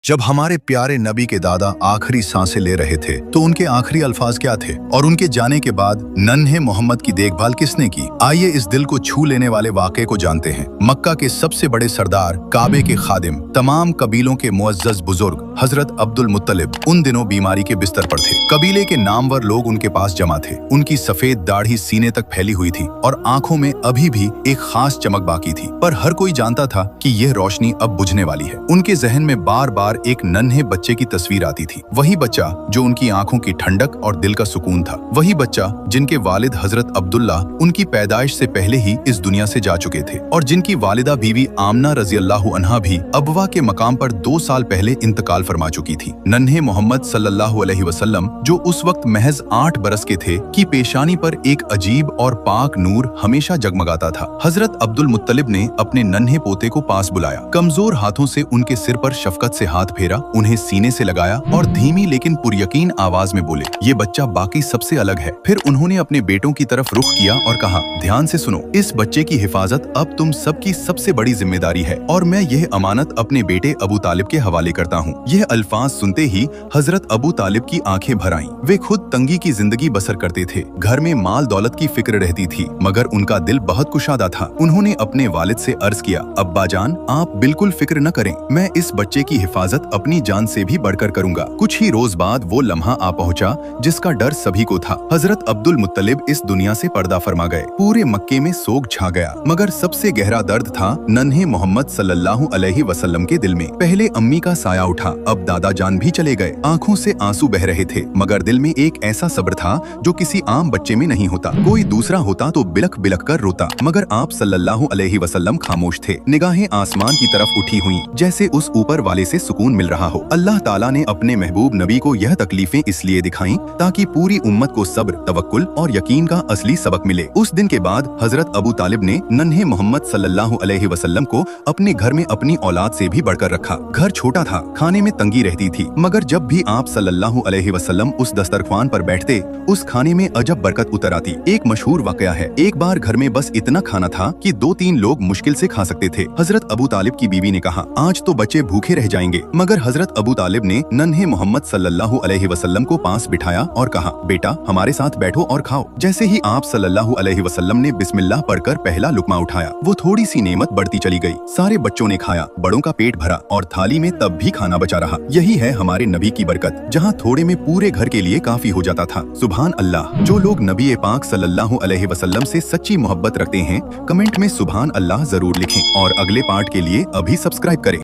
जब हमारे प्यारे नबी के दादा आखिरी सांसें ले रहे थे तो उनके आखिरी अल्फाज क्या थे और उनके जाने के बाद नन्हे मोहम्मद की देखभाल किसने की। आइए इस दिल को छू लेने वाले वाक़े को जानते हैं। मक्का के सबसे बड़े सरदार, काबे के खादिम, तमाम कबीलों के मुअज़्ज़ज़ बुजुर्ग हजरत अब्दुल मुत्तलिब उन दिनों बीमारी के बिस्तर पर थे। कबीले के नामवर लोग उनके पास जमा थे। उनकी सफेद दाढ़ी सीने तक फैली हुई थी और आंखों में अभी भी एक खास चमक बाकी थी, पर हर कोई जानता था कि यह रोशनी अब बुझने वाली है। उनके जहन में बार बार एक नन्हे बच्चे की तस्वीर आती थी, वही बच्चा जो उनकी आंखों की ठंडक और दिल का सुकून था, वही बच्चा जिनके वालिद हजरत अब्दुल्ला उनकी पैदाइश से पहले ही इस दुनिया से जा चुके थे और जिनकी वालिदा बीवी आमना रजी अल्लाहु अन्हा भी अबवा के मकाम पर 2 साल पहले इंतकाल फरमा चुकी थी। नन्हे मोहम्मद सल्लल्लाहु अलैहि वसल्लम जो उस वक्त महज 8 बरस के थे की पेशानी पर एक अजीब और पाक नूर हमेशा जगमगाता था। हजरत अब्दुल मुत्तलिब ने अपने नन्हे पोते को पास बुलाया, कमजोर हाथों से उनके सिर पर शफकत से हाथ फेरा, उन्हें सीने से लगाया और धीमी लेकिन पुरयकीन आवाज में बोले, ये बच्चा बाकी सबसे अलग है। फिर उन्होंने अपने बेटों की तरफ रुख किया और कहा, ध्यान से सुनो, इस बच्चे की हिफाजत अब तुम सबकी सबसे बड़ी जिम्मेदारी है और मैं यह अमानत अपने बेटे अबू तालिब के हवाले करता हूँ। यह अल्फाज सुनते ही हजरत अबू तालिब की आंखें भर आईं। वे खुद तंगी की जिंदगी बसर करते थे, घर में माल दौलत की फिक्र रहती थी, मगर उनका दिल बहुत कुशादा था। उन्होंने अपने वालिद से अर्ज किया, अब्बा जान, आप बिल्कुल फिक्र न करें, मैं इस बच्चे की हिफाजत अपनी जान से भी बढ़कर करूंगा। कुछ ही रोज बाद वो लम्हा आ पहुंचा जिसका डर सभी को था। हजरत अब्दुल मुत्तलिब इस दुनिया से पर्दा फरमा गए। पूरे मक्के में सोग छा गया, मगर सबसे गहरा दर्द था नन्हे मोहम्मद सल्लल्लाहु अलैहि वसल्लम के दिल में। पहले अम्मी का साया उठा, अब दादा जान भी चले गए। आंखों से आंसू बह रहे थे, मगर दिल में एक ऐसा सब्र था जो किसी आम बच्चे में नहीं होता। कोई दूसरा होता तो बिलख बिलख कर रोता, मगर आप सल्लल्लाहु अलैहि वसल्लम खामोश थे। निगाहें आसमान की तरफ उठी हुई, जैसे उस ऊपर वाले से सुकून मिल रहा हो। अल्लाह ताला ने अपने महबूब नबी को यह तकलीफें इसलिए दिखाईं ताकि पूरी उम्मत को सब्र, तवक्कुल और यकीन का असली सबक मिले। उस दिन के बाद हजरत अबू तालिब ने नन्हे मोहम्मद सल्लल्लाहु अलैहि वसल्लम को अपने घर में अपनी औलाद से भी बढ़कर रखा। घर छोटा था, खाने में तंगी रहती थी, मगर जब भी आप सल्लल्लाहु अलैहि वसल्लम उस दस्तरख्वान पर बैठते, उस खाने में अजब बरकत उतर आती। एक मशहूर वाकया है, एक बार घर में बस इतना खाना था कि 2-3 लोग मुश्किल से खा सकते थे। हजरत अबू तालिब की बीवी ने कहा, आज तो बच्चे भूखे रह जाएंगे, मगर हजरत अबू तालिब ने नन्हे मोहम्मद सल्लल्लाहु अलैहि वसल्लम को पास बिठाया और कहा, बेटा हमारे साथ बैठो और खाओ। जैसे ही आप सल्लल्लाहु अलैहि वसल्लम ने बिस्मिल्लाह पढ़कर पहला लुकमा उठाया, वो थोड़ी सी नेमत बढ़ती चली गई। सारे बच्चों ने खाया, बड़ों का पेट भरा और थाली में तब भी खाना बचा रहा। यही है हमारे नबी की बरकत, जहाँ थोड़े में पूरे घर के लिए काफी हो जाता था। सुभान अल्लाह। जो लोग नबी पाक सल्लल्लाहु अलैहि वसल्लम से सच्ची मोहब्बत रखते हैं, कमेंट में सुभान अल्लाह जरूर लिखें और अगले पार्ट के लिए अभी सब्सक्राइब करें।